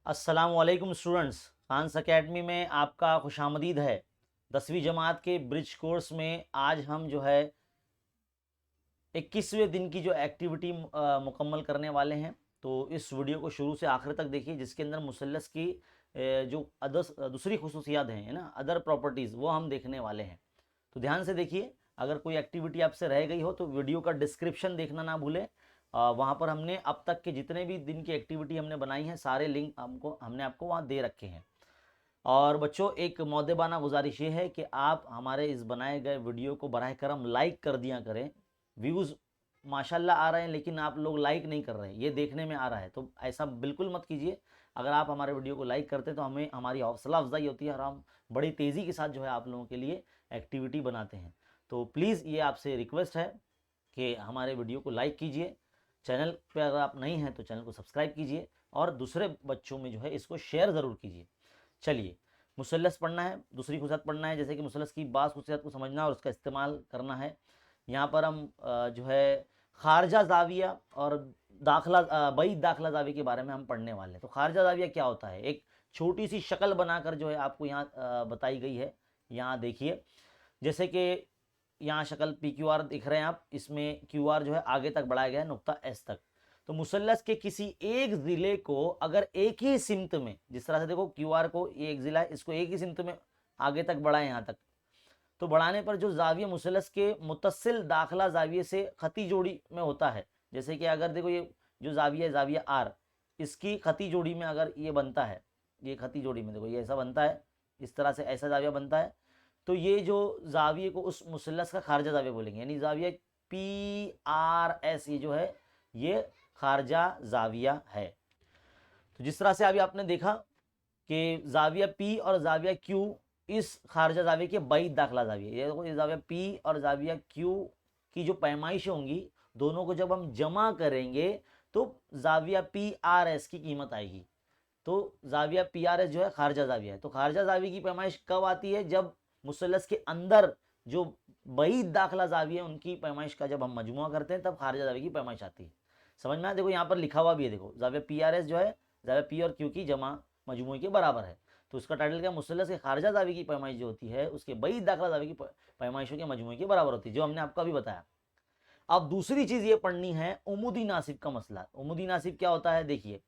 अस्सलामुअलैकुम students, Khans academy में आपका खुशामदीद है। 10वीं जमात के ब्रिज कोर्स में आज हम जो है 21वें दिन की जो एक्टिविटी मुकम्मल करने वाले हैं। तो इस वीडियो को शुरू से आखिर तक देखिए, जिसके अंदर मुसल्लस की जो दूसरी खुसूसियात हैं ना, अदर प्रॉपर्टीज़, वो हम देखने वाले हैं। तो ध्यान से देखिए, अगर कोई एक्टिविटी आपसे रह गई हो तो वीडियो का डिस्क्रिप्शन देखना ना भूलें। वहाँ पर हमने अब तक के जितने भी दिन की एक्टिविटी हमने बनाई है, सारे लिंक हमने आपको वहाँ दे रखे हैं। और बच्चों, एक मौदेबाना गुजारिश ये है कि आप हमारे इस बनाए गए वीडियो को बराह करम लाइक कर दिया करें। व्यूज़ माशाल्लाह आ रहे हैं, लेकिन आप लोग लाइक नहीं कर रहे हैं, ये देखने में आ रहा है। तो ऐसा बिल्कुल मत कीजिए। अगर आप हमारे वीडियो को लाइक करते तो हमें हमारी हौसला अफजाई होती है और हम बड़ी तेज़ी के साथ जो है आप लोगों के लिए एक्टिविटी बनाते हैं। तो प्लीज़ ये आपसे रिक्वेस्ट है कि हमारे वीडियो को लाइक कीजिए। चैनल पर अगर आप नहीं हैं तो चैनल को सब्सक्राइब कीजिए और दूसरे बच्चों में जो है इसको शेयर ज़रूर कीजिए। चलिए, मुसल्लस पढ़ना है, दूसरी खुशियात पढ़ना है, जैसे कि मुसल्लस की बास खुशियात को समझना और उसका इस्तेमाल करना है। यहाँ पर हम जो है खारजा जाविया और बईद दाखला जाविया के बारे में हम पढ़ने वाले हैं। तो खारजा जाविया क्या होता है? एक छोटी सी शक्ल बनाकर जो है आपको यहाँ बताई गई है। यहाँ देखिए, जैसे कि यहाँ शक्ल PQR दिख रहे हैं आप, इसमें QR जो है आगे तक बढ़ाया गया है नुक्ता S तक। तो मुसल्लस के किसी एक ज़िले को अगर एक ही सिमत में, जिस तरह से देखो QR को, ये एक ज़िला है, इसको एक ही सिमत में आगे तक बढ़ाएं यहाँ तक, तो बढ़ाने पर जो जाविया मुसल्लस के मुतसिल दाखला जाविये से खती जोड़ी में होता है। जैसे कि अगर देखो ये जो जाविया है, जाविया R, इसकी खती जोड़ी में अगर ये बनता है, ये खती जोड़ी में देखो ये ऐसा बनता है, इस तरह से ऐसा जाविया बनता है, तो ये जो जाविये को उस मुसल्लस का खारजा जाविया बोलेंगे। यानी जाविया PRS ये जो है ये खारजा जाविया है। तो जिस तरह से अभी आपने देखा कि जाविया P और जाविया Q इस खारजा जाविया के बईद दाखला जाविया, ये देखो, ये जाविया P और जाविया Q की जो पैमाइश होंगी, दोनों को जब हम जमा करेंगे तो जाविया PRS की कीमत आएगी। तो जाविया PRS जो है खारजा जाविया है। तो खारजा जाविया की पैमाइश कब आती है? जब मुसल्लस के अंदर जो बईद दाखला जाविया है उनकी पैमाइश का जब हम मजमुआ करते हैं, तब खारजा जाविया की पैमाइश आती है। समझ में आया? देखो यहाँ पर लिखा हुआ भी है, देखो जाविया PRS जो है जाविया P और Q की जमा मजमुए के बराबर है। तो उसका टाइटल क्या? मुसल्लस के खारजा जाविया की पैमाइश जो होती है उसके बईद दाखला जाविया की पैमाइशों के मजमुए के बराबर होती है, जो हमने आपको अभी बताया। अब दूसरी चीज ये पढ़नी है, उमुदी नासिब का मसला। उमुदी नासिब क्या होता है? देखिए,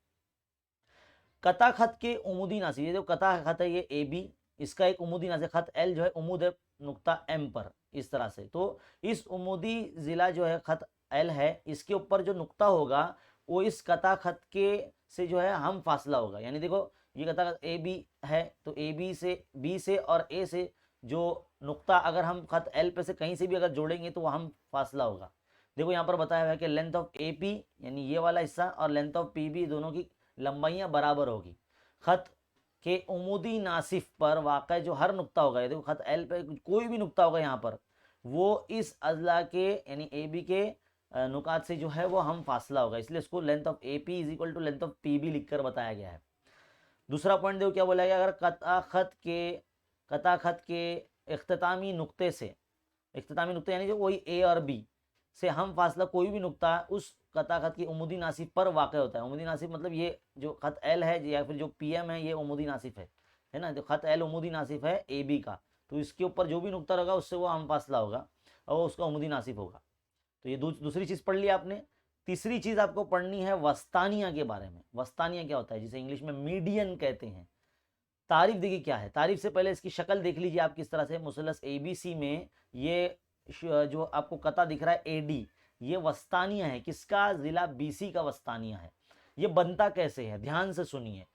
कता खत के उमुदी नासिब, ये जो कता खत है ये AB, इसका एक उमुदी नासिब खत L जो है उमुद है नुक्ता M पर, इस तरह से। तो इस उमुदी ज़िला जो है खत L है, इसके ऊपर जो नुक्ता होगा वो इस कता खत के से जो है हम फासला होगा। यानी देखो, ये कता खत AB है, तो AB से, B से और A से जो नुक्ता अगर हम खत L पे से कहीं से भी अगर जोड़ेंगे तो वो हम फासला होगा। देखो यहाँ पर बताया हुआ है कि लेंथ ऑफ AP यानी ये वाला हिस्सा और लेंथ ऑफ PB दोनों की लंबाइयाँ बराबर होगी। खत के उमुदी नासिफ पर वाक़ जो हर नुक्ता होगा, देखो खत L पे कोई भी नुक्ता होगा यहाँ पर, वो इस अजला के यानी AB के नुकात से जो है वो हम फासला होगा, इसलिए इसको length of AP is equal to length of PB लिखकर बताया गया है। दूसरा पॉइंट देखो क्या बोला गया, अगर कता खत के इख्तितामी नुक्ते से, इख्तितामी नुक्ते यानी जो वही A और B से हम फासला कोई भी नुक्ता उस कता खत की उमुदी नासिफ पर वाक़ होता है। उमुदी नासिफ मतलब ये जो खत L है या फिर जो PM है, ये उमुदी नासिफ है ना। जो खत L उमुदी नासिफ है AB का, तो इसके ऊपर जो भी नुक्ता होगा उससे वो हम फासला होगा और उसका उमुदी नासिफ होगा। तो ये दूसरी चीज़ पढ़ ली आपने। तीसरी चीज़ आपको पढ़नी है वस्तानिया के बारे में। वस्तानिया क्या होता है? जिसे इंग्लिश में मीडियन कहते हैं। तारीफ देखिए क्या है। तारीफ से पहले इसकी शक्ल देख लीजिए आप किस तरह से। मुसल्लस ABC में ये जो आपको कता दिख रहा है AD, ये वस्तानिया है। किसका? ज़िला BC का वस्तानिया है। ये बनता कैसे है? ध्यान से सुनिए।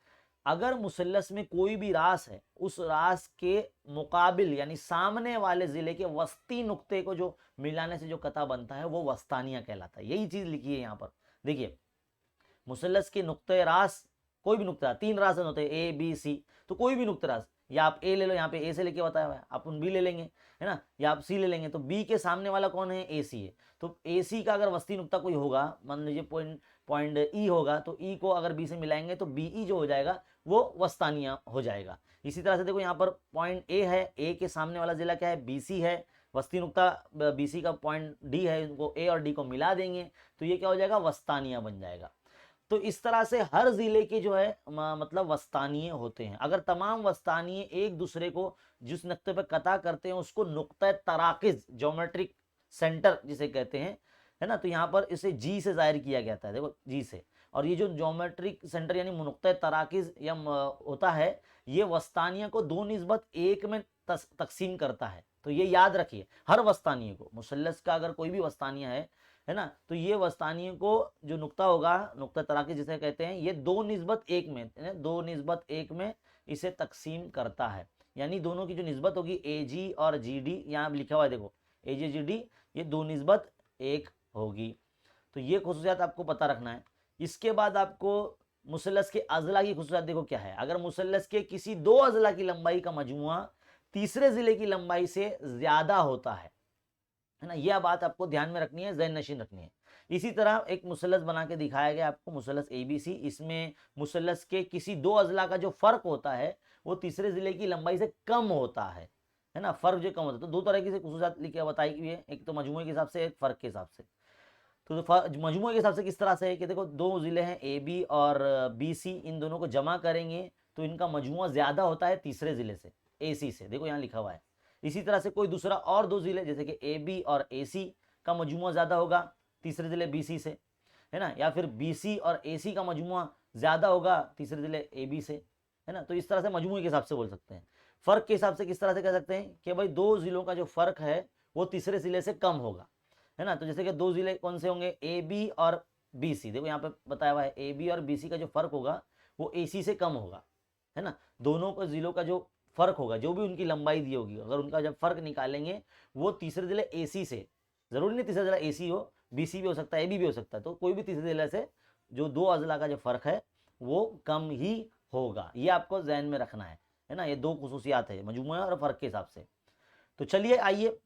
अगर मुसल्लस में कोई भी रास है, उस रास के मुकाबिल यानी सामने वाले ज़िले के वस्ती नुक्ते को जो मिलाने से जो कता बनता है वो वस्तानिया कहलाता है। यही चीज़ लिखी है यहाँ पर। देखिए, मुसल्लस के नुक्ते रास, कोई भी नुक्ता, 3 रास होते हैं ABC, तो कोई भी नुक्ते रास, या आप A ले लो, यहाँ पे A से लेके बताया हुआ है, अपन B ले लेंगे, है ना, या आप C ले लेंगे। तो B के सामने वाला कौन है? AC है। तो AC का अगर वस्ती नुक्ता कोई होगा, मान लीजिए पॉइंट E होगा, तो E को अगर B से मिलाएंगे तो BE जो हो जाएगा वो वस्तानिया हो जाएगा। इसी तरह से देखो यहाँ पर पॉइंट A है, A के सामने वाला जिला क्या है? BC है। वस्ती नुक्ता BC का पॉइंट D है, उनको A और D को मिला देंगे तो ये क्या हो जाएगा? वस्तानिया बन जाएगा। तो इस तरह से हर जिले के जो है मतलब वस्तानिये होते हैं। अगर तमाम वस्तानिये एक दूसरे को जिस नुक्ते पर कता करते हैं उसको नुक्ता तराकिज, ज्योमेट्रिक सेंटर जिसे कहते हैं, है ना, तो यहाँ पर इसे जी से जाहिर किया गया था, देखो जी से। और ये जो ज्योमेट्रिक सेंटर यानी नुक्ता तराकिज या होता है, ये वस्तानिया को 2:1 में तकसीम करता है। तो ये याद रखिए, हर वस्तानिये को, मुसल्लस का अगर कोई भी वस्तानिया है ना, तो ये वस्तानिये को जो नुक्ता होगा, नुक्ता तराकिज जिसे कहते हैं, ये 2:1 में, 2:1 में इसे तकसीम करता है। यानी दोनों की जो निस्बत होगी AG और GD, यहाँ लिखा हुआ है देखो AG GD, ये 2:1 होगी। तो ये खुसूसियात आपको पता रखना है। इसके बाद आपको मुसल्लस के अजला की खुसूसियात देखो क्या है। अगर मुसल्लस के किसी 2 अजला की लंबाई का मजमुआ तीसरे जिले की लंबाई से ज्यादा होता है ना, यह बात आपको ध्यान में रखनी है, ज़हन नशीन रखनी है। इसी तरह एक मुसल्लस बना के दिखाया गया आपको, मुसल्लस ABC। इसमें मुसल्लस के किसी 2 अजला का जो फर्क होता है वो तीसरे जिले की लंबाई से कम होता है ना, फर्क जो कम होता है। तो 2 तरह की खुसूसियात लिखे बताई हुई है, एक तो मजमुए के हिसाब से, एक फर्क के हिसाब से। तो मजमुए के हिसाब से किस तरह से है कि देखो 2 जिले हैं AB और BC, इन दोनों को जमा करेंगे तो इनका मजमुआ ज्यादा होता है तीसरे जिले से, AC से, देखो यहाँ लिखा हुआ है। इसी तरह से कोई दूसरा और 2 जिले जैसे कि AB और AC का मजमुआ ज्यादा होगा तीसरे जिले BC से, है ना, या फिर BC और AC का मजमुआ ज्यादा होगा तीसरे जिले AB से, है ना। तो इस तरह से मजमुए के हिसाब से बोल सकते हैं। फर्क के हिसाब से किस तरह से कह सकते हैं कि भाई 2 जिलों का जो फर्क है वो तीसरे जिले से कम होगा, है ना। तो जैसे कि 2 जिले कौन से होंगे, AB और BC, देखो यहाँ पे बताया हुआ है AB और BC का जो फर्क होगा वो AC से कम होगा, है ना। दोनों को जिलों का जो फर्क होगा, जो भी उनकी लंबाई दी होगी, अगर उनका जब फर्क निकालेंगे वो तीसरे जिले AC से, जरूरी नहीं तीसरा जिला AC हो, BC भी हो सकता है, AB भी हो सकता है, तो कोई भी तीसरे जिले से जो 2 अजला का जो फर्क है वो कम ही होगा। ये आपको जहन में रखना है ना। ये 2 खुसूसियात है मजमुआ और फर्क के हिसाब से। तो चलिए आइए,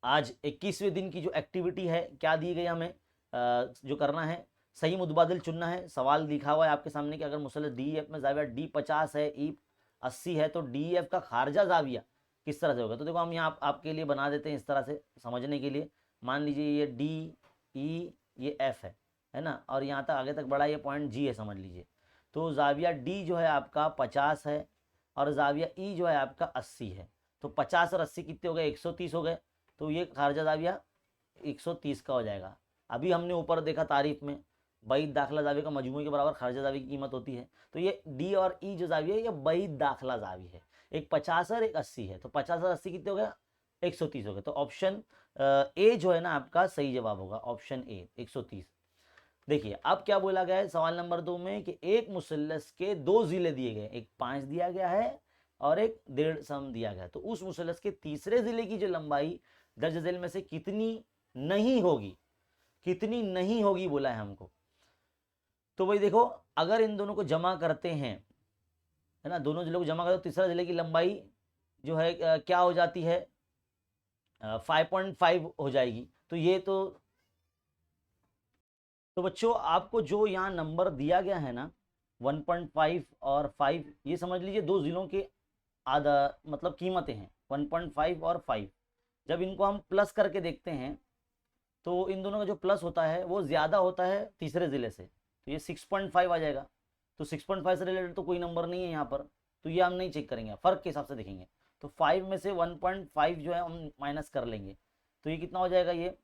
आज 21वें दिन की जो एक्टिविटी है क्या दी गई हमें, जो करना है, सही मुतबादिल चुनना है। सवाल लिखा हुआ है आपके सामने कि अगर मुसल्लस DEF में जाविया D 50 है, E 80 है, तो DEF का खारजा जाविया किस तरह से होगा। तो देखो हम यहाँ आपके लिए बना देते हैं इस तरह से समझने के लिए। मान लीजिए ये D, E, ये F है ना, और यहाँ तक आगे तक बड़ा ये पॉइंट G है, समझ लीजिए। तो जाविया D जो है आपका 50 है और जाविया E जो है आपका 80 है। तो 50 और 80 कितने हो गए, 130 हो गए। तो ये खारजा जाविया 130 का हो जाएगा। अभी हमने ऊपर देखा तारीफ में, बैद दाखिला जाविया का मजमूए के बराबर खारजा जाविया की कीमत होती है। तो ये D और E जो जाविया है ये बैद दाखिला जावी है, एक 50 और एक 80 है। तो 50 और 80 कितने हो गया, 130 हो गए। तो ऑप्शन A जो है ना आपका सही जवाब होगा, ऑप्शन A 130। देखिए अब क्या बोला गया है सवाल नंबर 2 में कि एक मुसल्लस के 2 जिले दिए गए, एक 5 दिया गया है और एक 1.5 सम दिया गया है। तो उस मुसल्लस के तीसरे जिले की जो लंबाई दर्ज झेल में से कितनी नहीं होगी, कितनी नहीं होगी बोला है हमको। तो भाई देखो अगर इन दोनों को जमा करते हैं, है ना, दोनों जिलों को जमा करते तो तीसरा जिले की लंबाई जो है क्या हो जाती है, 5.5 हो जाएगी। तो ये तो बच्चों आपको जो यहाँ नंबर दिया गया है ना 1.5 और 5, ये समझ लीजिए 2 जिलों के आधा मतलब कीमतें हैं 1.5 और 5। जब इनको हम प्लस करके देखते हैं तो इन दोनों का जो प्लस होता है वो ज़्यादा होता है तीसरे ज़िले से, तो ये 6.5 आ जाएगा। तो 6.5 से रिलेटेड तो कोई नंबर नहीं है यहाँ पर, तो ये हम नहीं चेक करेंगे, फ़र्क के हिसाब से देखेंगे। तो 5 में से 1.5 जो है हम माइनस कर लेंगे, तो ये कितना हो जाएगा, ये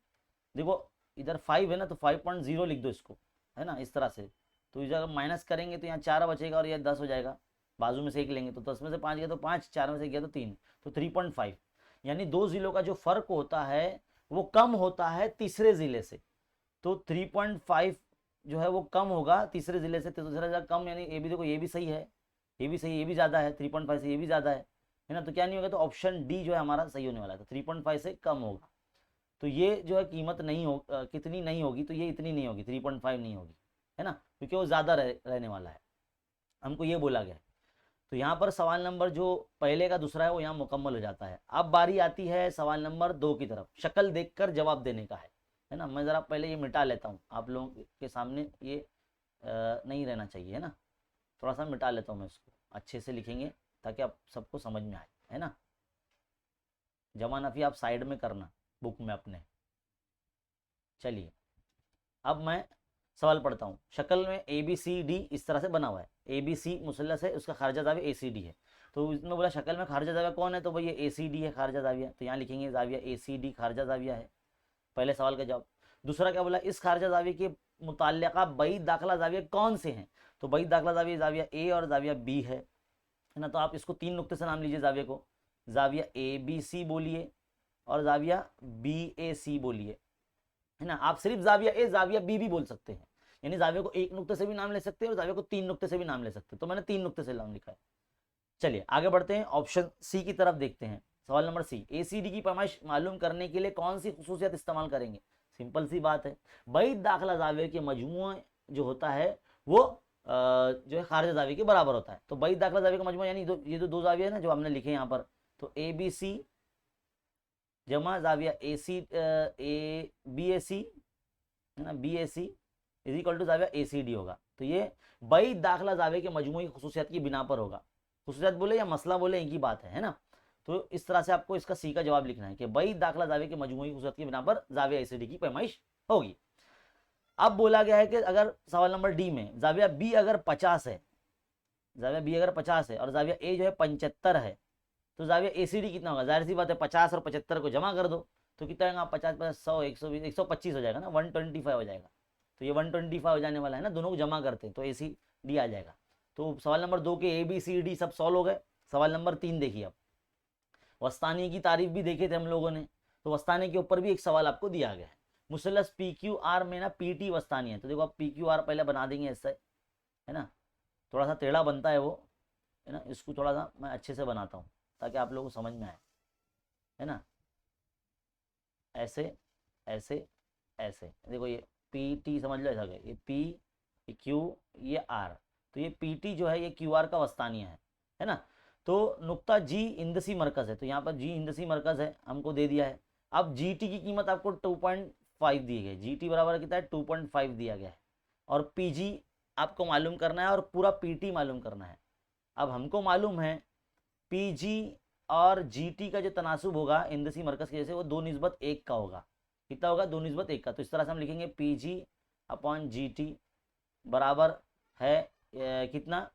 देखो इधर 5 है ना, तो 5.0 लिख दो इसको, है ना, इस तरह से। तो इधर माइनस करेंगे तो यहाँ 4 बचेगा और ये 10 हो जाएगा, बाजू में से 1 लेंगे तो 10 में से 5 गया तो 5, 4 में से गया तो 3, तो 3.5। यानी 2 जिलों का जो फर्क होता है वो कम होता है तीसरे जिले से। तो 3.5 जो है वो कम होगा तीसरे जिले से, तीसरा जिला कम, यानी ये भी देखो ये भी सही है, ये भी सही, ये भी ज़्यादा है 3.5 से, ये भी ज़्यादा है ना। तो क्या नहीं होगा, तो ऑप्शन डी जो है हमारा सही होने वाला है। तो 3.5 से कम होगा, तो ये जो है कीमत नहीं हो कितनी नहीं होगी, तो ये इतनी नहीं होगी, 3.5 नहीं होगी, है ना, क्योंकि वो ज़्यादा रहने वाला है, हमको ये बोला गया है। तो यहाँ पर सवाल नंबर जो पहले का दूसरा है वो यहाँ मुकम्मल हो जाता है। अब बारी आती है सवाल नंबर 2 की तरफ, शक्ल देखकर जवाब देने का है ना। मैं ज़रा पहले ये मिटा लेता हूँ, आप लोगों के सामने ये नहीं रहना चाहिए, है ना, थोड़ा सा मिटा लेता हूँ मैं इसको, अच्छे से लिखेंगे ताकि आप सबको समझ में आए, है ना। जमा नफ़ी आप साइड में करना बुक में अपने। चलिए अब मैं सवाल पढ़ता हूँ। शक्ल में ABCD इस तरह से बना हुआ है, ABC मुसल्लस है, उसका खारजा जाविया ACD है। तो इसमें बोला शक्ल में खारजा जाविया कौन है, तो भाई ये ACD है खारजा जाविया, तो यहाँ लिखेंगे जाविया ACD खारजा जाविया है, पहले सवाल का जवाब। दूसरा क्या बोला, इस खारजा जाविया के मुताल्लिका बईद दाखिला जाविया कौन से हैं, तो बईद दाखिला जाविया जाविया A और जाविया B है ना। तो आप इसको 3 नुक्ते से नाम लीजिए जाविया को, जाविया ABC बोलिए और जाविया BAC बोलिए, है ना। आप सिर्फ जाविया A जाविया B भी बोल सकते हैं, यानी जाविया को 1 नुक्ते से भी नाम ले सकते हैं और जाविया को 3 नुक्ते से भी नाम ले सकते हैं, तो मैंने 3 नुक्ते से नाम लिखा है। चलिए आगे बढ़ते हैं, ऑप्शन सी की तरफ देखते हैं। सवाल नंबर सी, ACD की पैमाइश मालूम करने के लिए कौन सी खुसूसियत इस्तेमाल करेंगे। सिंपल सी बात है, बईद दाखिला जाविया के मजमू जो होता है वो जो है खारिज जाविया के बराबर होता है। तो बईद दाखिला जाविया का मजमू यानी ये जो 2 जाविया है ना जो हमने लिखे यहाँ पर, तो ABC जमा जाविया BAC है ना, BAC इज इक्वल टू जाविया ACD होगा। तो ये बईद दाखिला जाविया के मजमूई खुसूसियत की बिना पर होगा। खुसूसियत बोले या मसला बोले एक ही बात है ना। तो इस तरह से आपको इसका सी का जवाब लिखना है कि बईद दाखिला जाविया के मजमूई खुसूसियत की बिना पर जाविया ACD की पैमाइश होगी। अब बोला गया है कि अगर सवाल नंबर डी में जाविया B अगर 50 है, जाविया B अगर 50 है और जाविया A जो है 75 है, तो जाविया ACD कितना होगा। जाहिर सी बात है 50 और 75 को जमा कर दो तो कितना आएगा, 50 50 100 120 125 हो जाएगा ना, 125 हो जाएगा। तो ये 125 हो जाने वाला है ना, दोनों को जमा करते हैं तो ACD आ जाएगा। तो सवाल नंबर 2 के ABCD सब सॉल्व हो गए। सवाल नंबर 3 देखिए, अब वस्तानी की तारीफ भी देखे थे हम लोगों ने, तो वस्तानी के ऊपर भी एक सवाल आपको दिया गया है। मुसल्लस PQR में ना PT वस्तानी है, तो देखो आप PQR पहले बना देंगे ऐसे, है ना, थोड़ा सा टेढ़ा बनता है वो, है ना। इसको थोड़ा सा मैं अच्छे से बनाता हूँ ताकि आप लोगों को समझ में आए, है ना। ऐसे ऐसे ऐसे देखो, ये PT समझ लो ऐसा, ये P ये Q ये R, तो ये PT जो है ये QR का वस्तानिया है ना। तो नुक्ता G हिंदसी मरकज़ है, तो यहाँ पर G हिंदसी मरकज़ है हमको दे दिया है। अब GT की कीमत आपको 2.5 दी गई, GT बराबर कितना है 2.5 दिया गया है, और PG आपको मालूम करना है और पूरा PT मालूम करना है। अब हमको मालूम है PG और GT का जो तनासुब होगा हिंदसी मरकज़ की जैसे वो 2:1 का होगा। कितना होगा, 2:1 का। तो इस तरह से हम लिखेंगे PG अपॉन GT बराबर है कितना,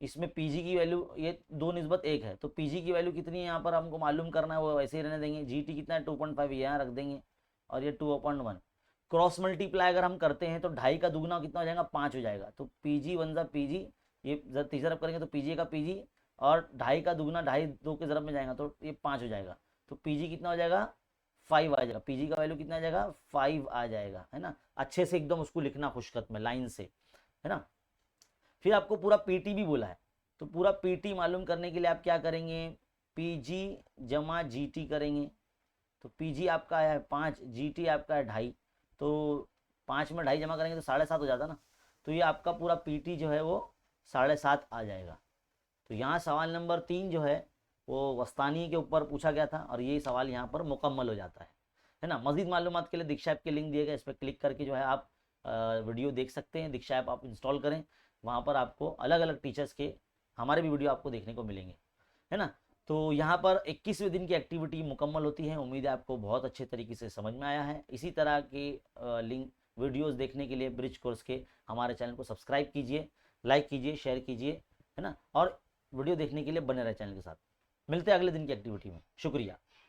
इसमें PG की वैल्यू ये 2:1 है, तो PG की वैल्यू कितनी है यहाँ पर हमको मालूम करना है, वो वैसे ही रहने देंगे। GT कितना है 2.5 यहाँ रख देंगे, और ये 2/1 क्रॉस मल्टीप्लाई अगर हम करते हैं तो 2.5 का दुगना कितना हो जाएगा, 5 हो जाएगा। तो PG 1 PG, ये तीसरा जब करेंगे तो PG का PG और 2.5 का दुगना 2.5 2 के ज़रब में जाएगा तो ये 5 हो जाएगा। तो PG कितना हो जाएगा 5 आ जाएगा, PG का वैल्यू कितना आ जाएगा 5 आ जाएगा, है ना। अच्छे से एकदम उसको लिखना खुशखत में लाइन से, है ना। फिर आपको पूरा PT भी बोला है, तो पूरा PT मालूम करने के लिए आप क्या करेंगे, PG जमा GT करेंगे। तो PG आपका है 5, GT आपका है 2.5, तो 5 में 2.5 जमा करेंगे तो 7.5 हो जाता ना। तो ये आपका पूरा PT जो है वो 7.5 आ जाएगा। तो यहाँ सवाल नंबर 3 जो है वो वस्तानी के ऊपर पूछा गया था और ये सवाल यहाँ पर मुकम्मल हो जाता है ना। मज़ीद मालूमात के लिए दीक्षा ऐप के लिंक दिए गए, इस पर क्लिक करके जो है आप वीडियो देख सकते हैं। दीक्षा ऐप आप इंस्टॉल करें, वहाँ पर आपको अलग अलग टीचर्स के हमारे भी वीडियो आपको देखने को मिलेंगे, है ना। तो यहाँ पर 21वें दिन की एक्टिविटी मुकम्मल होती है। उम्मीद है आपको बहुत अच्छे तरीके से समझ में आया है। इसी तरह के लिंक वीडियोस देखने के लिए ब्रिज कोर्स के हमारे चैनल को सब्सक्राइब कीजिए, लाइक कीजिए, शेयर कीजिए, है ना, और वीडियो देखने के लिए बने रहे चैनल के साथ। मिलते हैं अगले दिन की एक्टिविटी में। शुक्रिया।